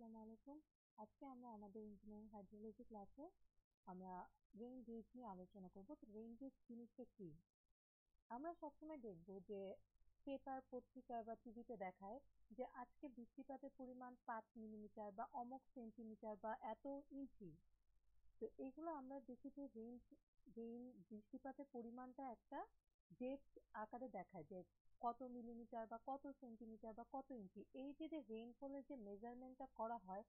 আসসালামু আলাইকুম। আজকে আমরা আমাদের ইঞ্জিনিয়ারিং হাইড্রোলজি ক্লাসে আমরা রেইন গেজ নিয়ে আলোচনা করব। তো রেইন গেজ জিনিসটা কি? আমরা সবসময় দেখব যে পেপার, পত্রিকা বা টিভিতে দেখায় যে আজকে বৃষ্টিপাতের পরিমাণ 5 মিলিমিটার বা অমুক সেন্টিমিটার বা এত ইঞ্চি। তো এগুলো আমরা দেখি যে রেইন বৃষ্টিপাতের পরিমাণটা একটা ডেপথ আকারে দেখায় যে কত মিলিমিটার বা কত সেন্টিমিটার বা কত ইঞ্চি। এই যে রেইনফলের যে মেজারমেন্টটা করা হয়,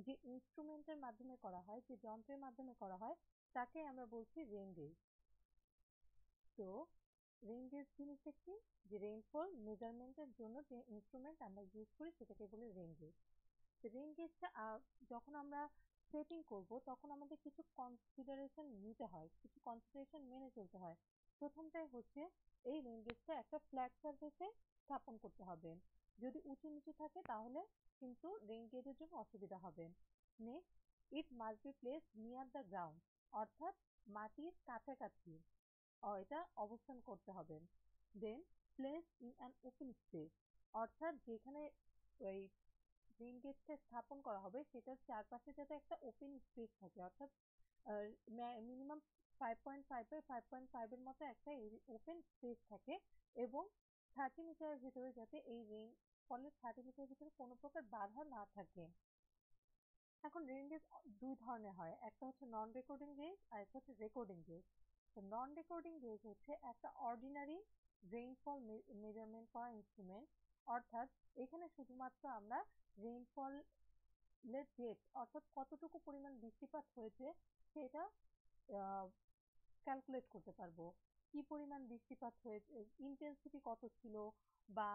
যে ইনস্ট্রুমেন্টের মাধ্যমে করা হয়, যে যন্ত্রের মাধ্যমে করা হয়, তাকে আমরা বলছি রেইন গেজ। তো রেইন গেজ জিনিসটা কি? যে রেইনফল মেজারমেন্টের জন্য যে ইনস্ট্রুমেন্ট আমরা ইউজ করি সেটাকে বলে রেইন গেজ। রেইন গেজটা যখন আমরা সেটিং করব তখন আমাদের কিছু কনসিডারেশন নিতে হয়, কিছু কনসিডারেশন মেনে চলতে হয়। প্রথমটাই হচ্ছে এই রেইন গেজটা একটা ফ্ল্যাট সারফেসে স্থাপন করতে হবে। যদি উঁচু নিচু থাকে তাহলে কিন্তু রেইন গেজের জন্য অসুবিধা হবে। Next, it must be place near the ground, অর্থাৎ মাটির কাছাকাছি এটা অবস্থান করতে হবে। Then place in an open space, অর্থাৎ যেখানে ওই রেইন গেজটা স্থাপন করা হবে সেটার চারপাশে যাতে একটা ওপেন স্পেস থাকে, অর্থাৎ মিনিমাম 5.5 বাই 5.5 এর মতো একটা ওপেন স্পেস থাকে এবং 30 মিটারের ভিতরে যাতে এই রেইন ফলের 30 মিটারের ভিতরে কোনো প্রকার বাধা না থাকে। এখন রেইন গেজ দুই ধরনের হয়, একটা হচ্ছে নন রেকর্ডিং গেজ আর একটা হচ্ছে রেকর্ডিং গেজ। তো নন রেকর্ডিং গেজ হচ্ছে একটা অর্ডিনারি রেইনফল মেজারমেন্ট করা ইনস্ট্রুমেন্ট, অর্থাৎ এখানে শুধুমাত্র আমরা রেইনফল ডেট, অর্থাৎ কতটুকু পরিমাণ বৃষ্টিপাত হয়েছে সেটা ক্যালকুলেট করতে পারবো। কি পরিমাণ বৃষ্টিপাত হয়েছে, ইন্টেন্সিটি কত ছিল, বা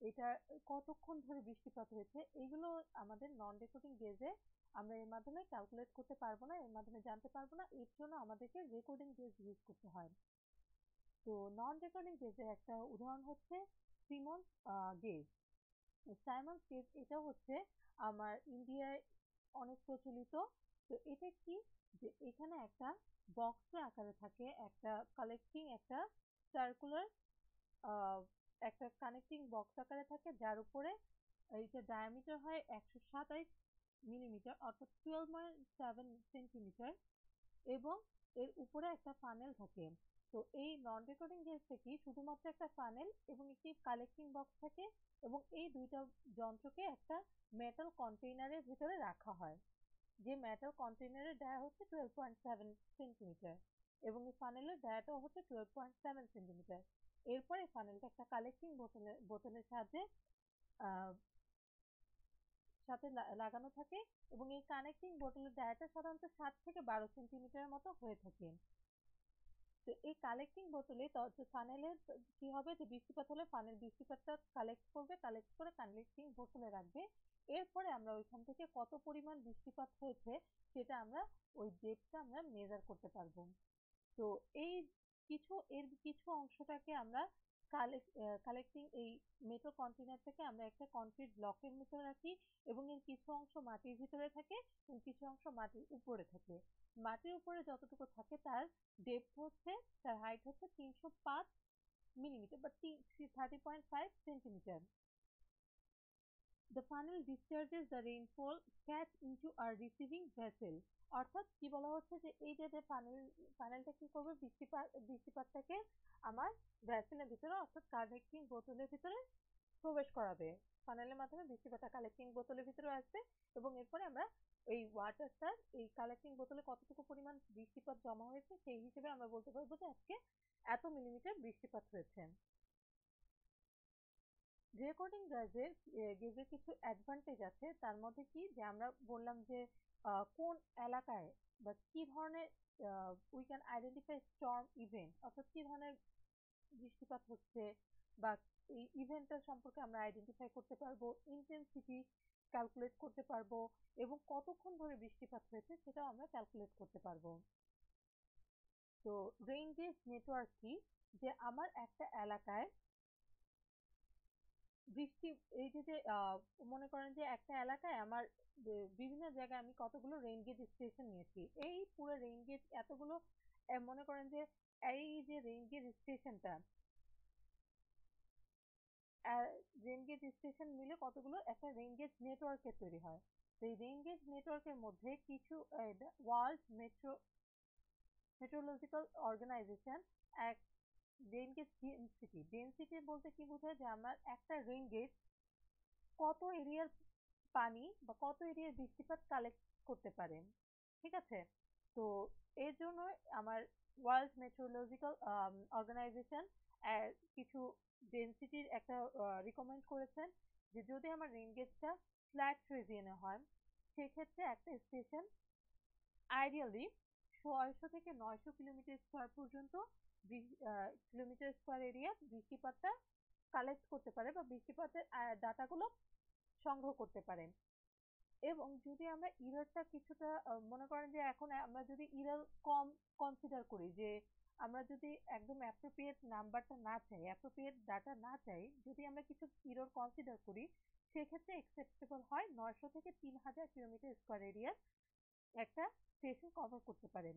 এটা কতক্ষণ ধরে বৃষ্টিপাত হয়েছে, এগুলো আমাদের নন রেকর্ডিং গেজে আমরা এর মাধ্যমে ক্যালকুলেট করতে পারবো না, এর মাধ্যমে জানতে পারবো না। এর জন্য আমাদেরকে রেকর্ডিং গেজ ইউজ করতে হয়। তো নন রেকর্ডিং গেজের একটা উদাহরণ হচ্ছে সিমন্স গেজ। সাইমন্স গেজ এটা হচ্ছে আমার ইন্ডিয়ায় অনেক প্রচলিত। তো এটা কি, যে এখানে একটা বক্সের আকারে থাকে, একটা কালেক্টিং, একটা সার্কুলার একটা কানেক্টিং বক্স আকারে থাকে, যার উপরে এইটা ডায়ামিটার হয় 127 মিলিমিটার, অর্থাৎ 12.7 সেন্টিমিটার, এবং এর উপরে একটা ফানেল থাকে। তো এই নন রেকর্ডিং গেজটা কি, শুধুমাত্র একটা ফানেল এবং একটি কালেক্টিং বক্স থাকে, এবং এই দুইটা যন্ত্রকে একটা মেটাল কন্টেইনারের ভিতরে রাখা হয়, যে মেটাল কন্টেইনারের ডায়া হচ্ছে 12.7 সেন্টিমিটার এবং এই ফানেলের ডায়াটাও হচ্ছে 12.7 সেন্টিমিটার। এরপরে ফানেলটা একটা কালেক্টিং বোতলের সাহায্যে আহ সাথে লাগানো থাকে, এবং এই কানেক্টিং বোতলের ডায়াটা সাধারণত 7 থেকে 12 সেন্টিমিটারের মতো হয়ে থাকে। তো এই কালেক্টিং বোতলে ফানেলের কি হবে, যে বৃষ্টিপাত হলে ফানেল বৃষ্টিপাতটা কালেক্ট করবে, কালেক্ট করে কালেক্টিং বোতলে রাখবে। এরপরে আমরা ওইখান থেকে কত পরিমাণ বৃষ্টিপাত হয়েছে সেটা আমরা ওই ডেপটা আমরা মেজার করতে পারবো। তো এই এর কিছু অংশটাকে আমরা কালেক্টিং এই মেটাল কন্টেইনার থেকে আমরা একটা কংক্রিট ব্লকের ভিতরে রাখি, এবং এর কিছু অংশ মাটির ভিতরে থাকে এবং কিছু অংশ মাটির উপরে থাকে। মাটির উপরে যতটুকু থাকে তার ডেপথ হচ্ছে, তার হাইট হচ্ছে 305 মিলিমিটার বা 30.5 centimetre. The funnel discharges the rainfall catch into a receiving vessel, অর্থাৎ কি বলা হচ্ছে যে এই যে ফানেলটা কি করবে, বৃষ্টিপাতটাকে আমার ভ্যাসেলের ভিতরে, অর্থাৎ কালেক্টিং বোতলের ভিতরে প্রবেশ করাবে। ফানেলের মাধ্যমে বৃষ্টিপাতটা কালেক্টিং বোতলের ভিতরে আসবে, এবং এরপরে আমরা এই ওয়াটারটা এই কালেক্টিং বোতলে কতটুকু পরিমাণ বৃষ্টিপাত জমা হয়েছে সেই হিসেবে আমরা বলতে পারবো যে আজকে এত মিলিমিটার বৃষ্টিপাত হয়েছে। রেকর্ডিং গেজের কিছু অ্যাডভান্টেজ আছে, তার মধ্যে কি, যে আমরা বললাম যে কোন এলাকায় বা কি ধরনের we can identify storm event, অর্থাৎ কি ধরনের বৃষ্টিপাত হচ্ছে বা এই ইভেন্টটা সম্পর্কে আমরা আইডেন্টিফাই করতে পারবো, ইন্টেন্সিটি ক্যালকুলেট করতে পারবো, এবং কতক্ষণ ধরে বৃষ্টিপাত হয়েছে সেটাও আমরা ক্যালকুলেট করতে পারবো। তো রেইন গেজ নেটওয়ার্ক কি, যে আমার একটা এলাকায় বৃষ্টি, এই যে মনে করেন যে একটা এলাকায় আমার বিভিন্ন জায়গায় আমি কতগুলো রেইন গেজ স্টেশন নিয়েছি, এই পুরো রেইন গেজ এতগুলো, মনে করেন যে এই যে রেইন গেজ স্টেশনটা, রেইন গেজ স্টেশন মিলে কতগুলো একটা রেইন গেজ নেটওয়ার্কের তৈরি হয়। এই রেইন গেজ নেটওয়ার্কের মধ্যে কিছু ওয়ার্ল্ড মেট্রোলজিক্যাল অর্গানাইজেশন এক রেইন গেজ ডেনসিটি বলতে কি বোঝায় যে আমার একটা রেইন গেজ কত এরিয়ার পানি বা কত এরিয়ার বৃষ্টিপাত কালেক্ট করতে পারে, ঠিক আছে? তো এর জন্য আমার ওয়ার্ল্ড মেট্রোলজিক্যাল অর্গানাইজেশন কিছু ডেনসিটির একটা রিকমেন্ড করেছেন যে যদি আমার রেইন গেজটা ফ্ল্যাট রিজিয়নে হয় সেক্ষেত্রে একটা স্টেশন আইডিয়ালি 600 থেকে 900 কিলোমিটার স্কোয়ার পর্যন্ত কিলোমিটার স্কোয়ার এরিয়া বৃষ্টিপাতটা কালেক্ট করতে পারে বা বৃষ্টিপাতের ডাটাগুলো সংগ্রহ করতে পারে। এবং যদি আমরা ইররটা কিছুটা মনে করেন যে এখন আমরা যদি ইরর কম কনসিডার করি, যে আমরা যদি একদম অ্যাপ্রোপ্রিয়েট নাম্বারটা না চাই, অ্যাপ্রোপ্রিয়েট ডাটা না চাই, যদি আমরা কিছু ইরর কনসিডার করি সেক্ষেত্রে অ্যাকসেপ্টেবল হয় 900 থেকে 3000 কিলোমিটার স্কোয়ার এরিয়ার একটা স্টেশন কভার করতে পারেন।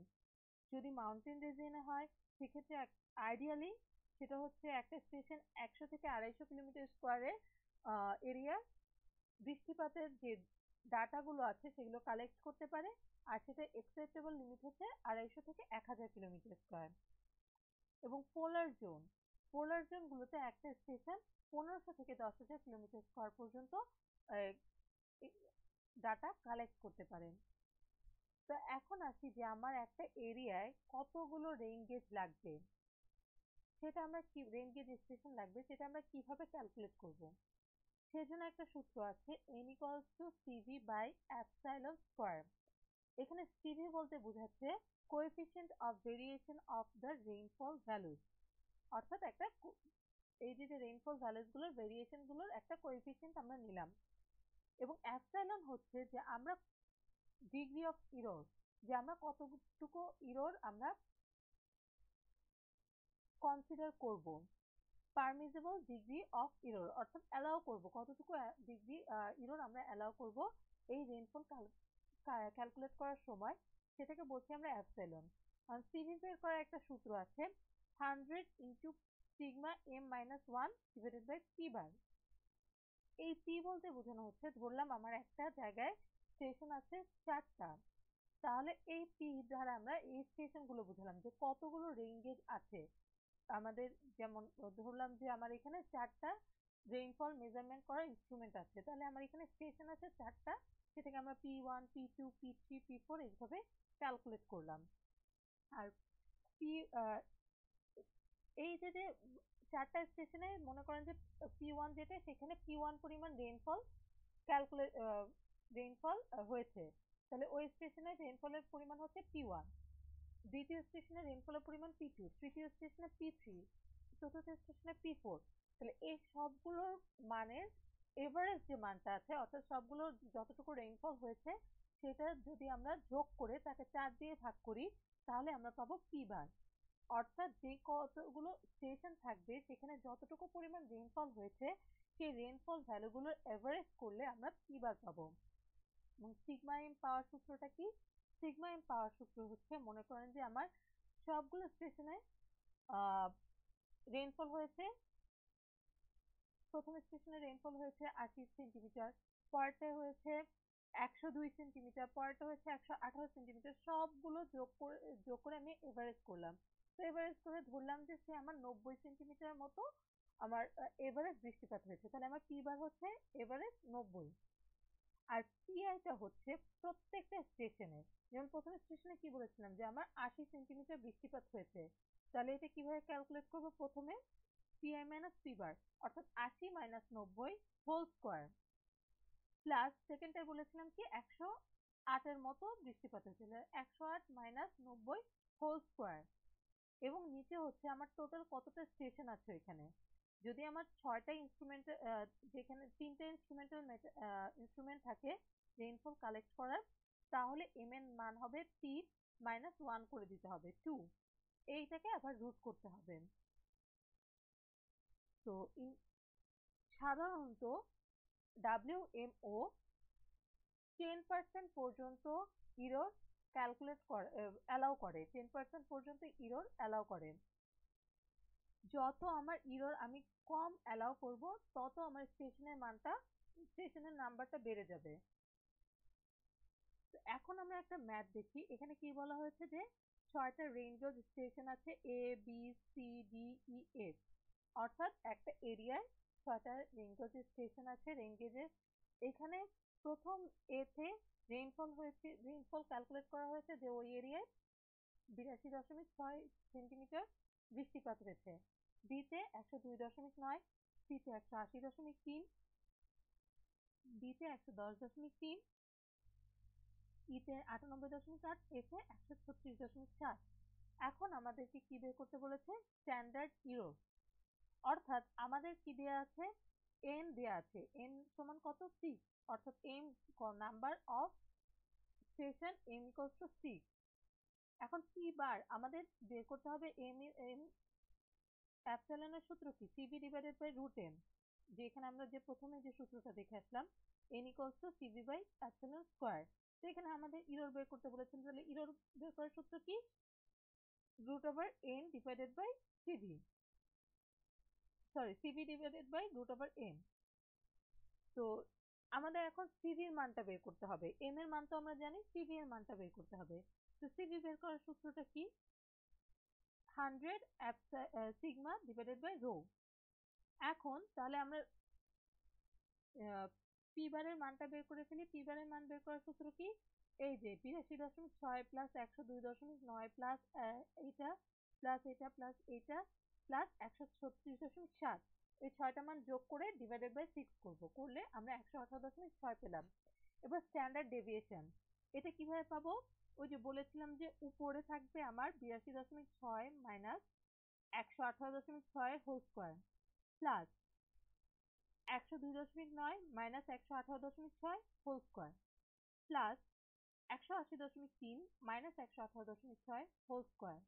যদি মাউন্টেন রিজিয়নে হয় সেক্ষেত্রে আইডিয়ালি সেটা হচ্ছে একটা স্টেশন 100 থেকে 250 কিলোমিটার স্কোয়ারের এরিয়া বৃষ্টিপাতের যে ডাটাগুলো আছে সেগুলো কালেক্ট করতে পারে, আর সেটা অ্যাকসেপ্টেবল লিমিট হচ্ছে 250 থেকে 1000 কিলোমিটার স্কোয়ার। এবং পোলার জোন গুলোতে একটা স্টেশন 1500 থেকে 10,000 কিলোমিটার স্কোয়ার পর্যন্ত ডাটা কালেক্ট করতে পারেন। তো এখন আসি যে আমার একটা এরিয়ায় কতগুলো রেইন গেজ লাগবে, সেটা আমরা কি রেইন গেজ স্টেশন লাগবে সেটা আমরা কিভাবে ক্যালকুলেট করব? সেজন্য একটা সূত্র আছে n equals to cv by epsilon square। এখানে cv বলতে বোঝাচ্ছে coefficient of variation of the rainfall values, অর্থাৎ একটা এই যে রেইনফল ভ্যালুস গুলোর ভেরিয়েশন গুলোর একটা কোএফিসিয়েন্ট আমরা নিলাম। এবং অ্যাপসাইলন হচ্ছে যে আমরা ডিগ্রি অফ ইরর, যে আমরা কতটুকু ইরর আমরা কনসিডার করব, পারমিসিবল ডিগ্রি অফ ইরর অর্থাৎ অ্যালাউ করব কতটুকু ডিগ্রি ইরর আমরা অ্যালাউ করব এই রেইনফল ক্যালকুলেট করার সময়, সেটাকে বলছি আমরা অ্যাপসাইলন। সিভি বের করার একটা সূত্র আছে 100 into sigma M minus 1 divided by P bar. এই পি বলতে বোঝানো হচ্ছে ধরলাম আমার একটা জায়গায় স্টেশন আছে 4টা, তাহলে এই পি দ্বারা আমরা এই স্টেশন গুলো বুঝলাম যে কতগুলো রেইন গেজ আছে আমাদের। যেমন ধরলাম যে আমার এখানে 4টা রেইনফল মেজারমেন্ট করার ইনস্ট্রুমেন্ট আছে, তাহলে আমার এখানে স্টেশন আছে 4টা, সেটাকে আমরা P1 P2 P3 P4 এইভাবে ক্যালকুলেট করলাম। আর পি এই যে 4টা স্টেশনে মনে করেন যে P1 যেটা সেখানে P1 পরিমাণ রেইনফল হয়েছে, তাহলে ওই স্টেশনে রেইনফলের পরিমাণ হচ্ছে P1। দ্বিতীয় স্টেশনে রেইনফলের পরিমাণ P2, তৃতীয় স্টেশনে P3, চতুর্থ স্টেশনে P4। তাহলে এই সবগুলোর মানের এভারেজ যে মানটা আছে অর্থাৎ সবগুলো যতটুকু রেইনফল হয়েছে সেটা যদি আমরা যোগ করে তাকে 4 দিয়ে ভাগ করি তাহলে আমরা পাবো পি বার। অর্থাৎ যে কতগুলো স্টেশন থাকবে সেখানে যতটুকু পরিমাণ রেইনফল হয়েছে সেই রেইনফল ভ্যালুগুলোর এভারেজ করলে আমরা পি বার পাবো। এবং সিগমা এম পাওয়ার সূত্রটা কি? সিগমা এম পাওয়ার সূত্র হচ্ছে মনে করেন যে আমার সবগুলো স্টেশনে রেইনফল হয়েছে, প্রথম স্টেশনে রেইনফল হয়েছে 80 সেন্টিমিটার, পরেরটায় হয়েছে 102 সেন্টিমিটার, পরেরটা হয়েছে 118 সেন্টিমিটার, সবগুলো যোগ করে আমি এভারেজ করলাম। তো এভারেজ করে ধরলাম যে সে আমার 90 সেন্টিমিটার মতো আমার এভারেজ বৃষ্টিপাত হয়েছে, তাহলে আমার পি বার হচ্ছে এভারেজ 90। আর পিআইটা হচ্ছে প্রত্যেকটা স্টেশনে, যেমন প্রথম স্টেশনে কি বলেছিলাম যে আমার 80 সেন্টিমিটার বৃষ্টিপাত হয়েছে, তাহলে এটা কিভাবে ক্যালকুলেট করবো? প্রথমে পিআই মাইনাস পি বার অর্থাৎ 80 মাইনাস 90 হোল স্কোয়ার প্লাস সেকেন্ডটায় বলেছিলাম কি 108 এর মতো বৃষ্টিপাত হয়েছিল, 108 মাইনাস 90 হোল স্কোয়ার। এবং নিচে হচ্ছে আমার টোটাল কতটা স্টেশন আছে এখানে। যদি আমার 6টা ইনস্ট্রুমেন্ট, যেখানে 3টে ইনস্ট্রুমেন্ট থাকে রেইনফল কালেক্ট করার, তাহলে এম এর মান হবে 3 মাইনাস 1 করে দিতে হবে 2, এইটাকে আবার রুট করতে হবে। তো সাধারণত WMO 10% পর্যন্ত ইরর ক্যালকুলেট করে, অ্যালাউ করে, 10% পর্যন্ত ইরর অ্যালাউ করে। যত আমার ইরর আমি কম অ্যালাউ করব তত আমার স্টেশনের নাম্বারটা বেড়ে যাবে। তো এখন আমরা একটা ম্যাপ দেখি। এখানে কি বলা হয়েছে যে ৬টা রেঞ্জ অফ স্টেশন আছে A B C D E F, অর্থাৎ একটা এরিয়ায় ৬টা রেঞ্জ অফ স্টেশন আছে। রেঞ্জের এখানে প্রথম এতে রেইনফল ক্যালকুলেট করা হয়েছে যে ওই এরিয়ায় ৮২.৬ সেন্টিমিটার বৃষ্টিপাত হয়েছে। বিতে ১০২.৯, সিতে ১৮০.৩, ডিতে ১১০.৩, ইতে ৯৮.৮, এফে ১৩৬.৪। এখন আমাদেরকে কি বের করতে বলেছে? Standard error. অর্থাৎ আমাদের কি দেয়া আছে? n দেয়া আছে। n সমান কত? 6, অর্থাৎ m number of station m equals to 6। এখন p বার আমাদের বের করতে হবে m এপসাইলনের সূত্র কি? cv divided by root m, যে এখানে আমরা যে প্রথমে যে সূত্রটা দেখে আসলাম n equals to cv by epsilon square. তো এখানে আমাদের ইরর বের করতে বলেছেন, তাহলে ইরর বের করার সূত্র কি? Root over n divided by cv, sorry cv divided by root over n। তো আমাদের এখন cv এর মানটা বের করতে হবে। m এর মান তো আমরা জানি, cv এর মানটা বের করতে হবে। তো cv বের করার সূত্রটা কি? 100 সিগমা ডিভাইডেড বাই রো। এখন তাহলে আমরা পি বারের মানটা বের করে ফেলি। পি বারের মান বের করার সূত্র কি? এই যে ৮২.৬ প্লাস ১০২.৯ প্লাস এইটা প্লাস এটা প্লাস এইটা প্লাস ১৩৬.৭, এই ৬টা মান যোগ করে ডিভাইডেড বাই 6 করব, করলে আমরা ১১৮.৬ পেলাম। এবার স্ট্যান্ডার্ড ডেভিয়েশন, এটা কিভাবে পাবো? ওই যে বলেছিলাম যে উপরে থাকবে আমার ৮২.৬ মাইনাস ১১৮.৬ হোল স্কয়ার প্লাস ১০২.৯ মাইনাস ১১৮.৬ হোল স্কয়ার প্লাস ১৮০.৩ মাইনাস ১১৮.৬ হোল স্কয়ার।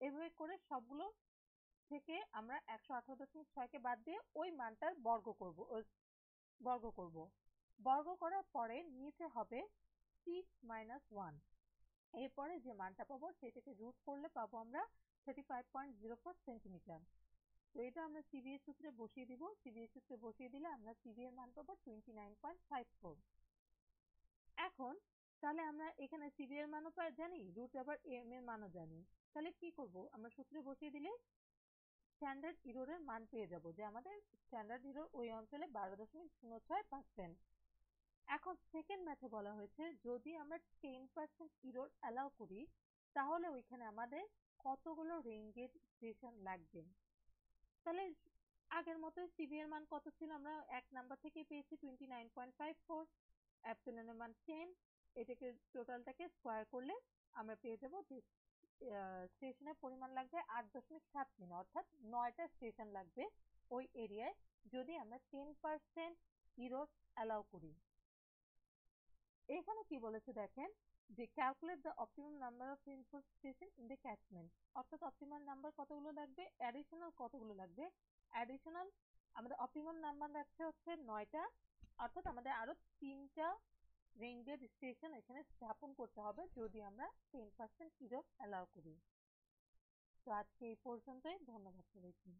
এভাবে করে সবগুলো থেকে আমরা ১১৮.৬ কে বাদ দিয়ে ওই মানটার বর্গ করব। বর্গ করার পরে নিচে হবে 6 মাইনাস 1। এরপরে যে মানটা পাবো সেটাকে রুট করলে পাবো আমরা 35.04 সেন্টিমিটার। তো এটা আমরা সিবি এর সূত্রে বসিয়ে দিব। সিবি এর সূত্রে বসিয়ে দিলে আমরা সিবি এর মান পাবো 29.54। এখন তাহলে আমরা এখানে সিবি এর মানও জানি, রুট ওভার এম এর মানও জানি। তাহলে কি করব? আমরা সূত্রে বসিয়ে দিলে স্ট্যান্ডার্ড ইররের মান পেয়ে যাব, যে আমাদের স্ট্যান্ডার্ড ইরর ওই অঞ্চলে 12.06%। এখন সেকেন্ড ম্যাথে বলা হয়েছে যদি আমরা 10% ইরর অ্যালাউ করি তাহলে ওইখানে আমাদের কতগুলো রেঞ্জের স্টেশন লাগবে। তাহলে আগের মতোই সিবি এর মান কত ছিল? আমরা এক নাম্বার থেকে পেয়েছি 29.54, এপসিলনের মান 10, এটাকে টোটালটাকে স্কয়ার করলে আমরা পেয়ে যাব যে স্টেশনের পরিমাণ লাগবে ৮.73, অর্থাৎ 9টা স্টেশন লাগবে ওই এরিয়ায় যদি আমরা 10% ইরর অ্যালাউ করি। এখানে কি বলেছে দেখেন, যে calculate the optimum number of rainfall station in the catchment, অর্থাৎ অপটিমাম নাম্বার কতগুলো লাগবে, অ্যাডিশনাল কতগুলো লাগবে। অ্যাডিশনাল আমাদের অপটিমাম নাম্বার লাগছে হচ্ছে 9টা, অর্থাৎ আমাদের আরো 3টা রেঞ্জের স্টেশন এখানে স্থাপন করতে হবে যদি আমরা 10% ইরর অ্যালাউ করি। তো আজকে এই পর্যন্তই, ধন্যবাদ সবাইকে।